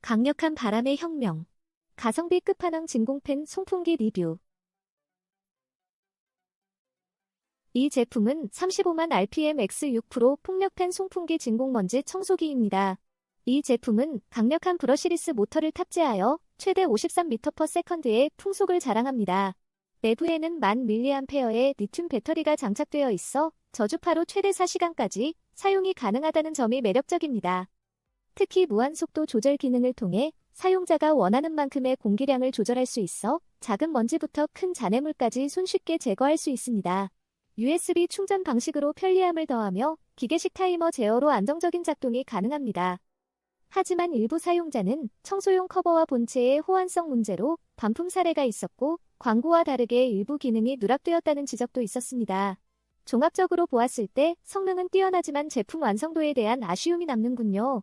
강력한 바람의 혁명. 가성비 끝판왕 진공팬 송풍기 리뷰. 이 제품은 35만 RPM X6 풍력팬 송풍기 진공먼지 청소기입니다. 이 제품은 강력한 브러시리스 모터를 탑재하여 최대 53m/s의 풍속을 자랑합니다. 내부에는 1000mAh의 리튬 배터리가 장착되어 있어 저주파로 최대 4시간까지 사용이 가능하다는 점이 매력적입니다. 특히 무한속도 조절 기능을 통해 사용자가 원하는 만큼의 공기량을 조절할 수 있어 작은 먼지부터 큰 잔해물까지 손쉽게 제거할 수 있습니다. USB 충전 방식으로 편리함을 더하며 기계식 타이머 제어로 안정적인 작동이 가능합니다. 하지만 일부 사용자는 청소용 커버와 본체의 호환성 문제로 반품 사례가 있었고 광고와 다르게 일부 기능이 누락되었다는 지적도 있었습니다. 종합적으로 보았을 때 성능은 뛰어나지만 제품 완성도에 대한 아쉬움이 남는군요.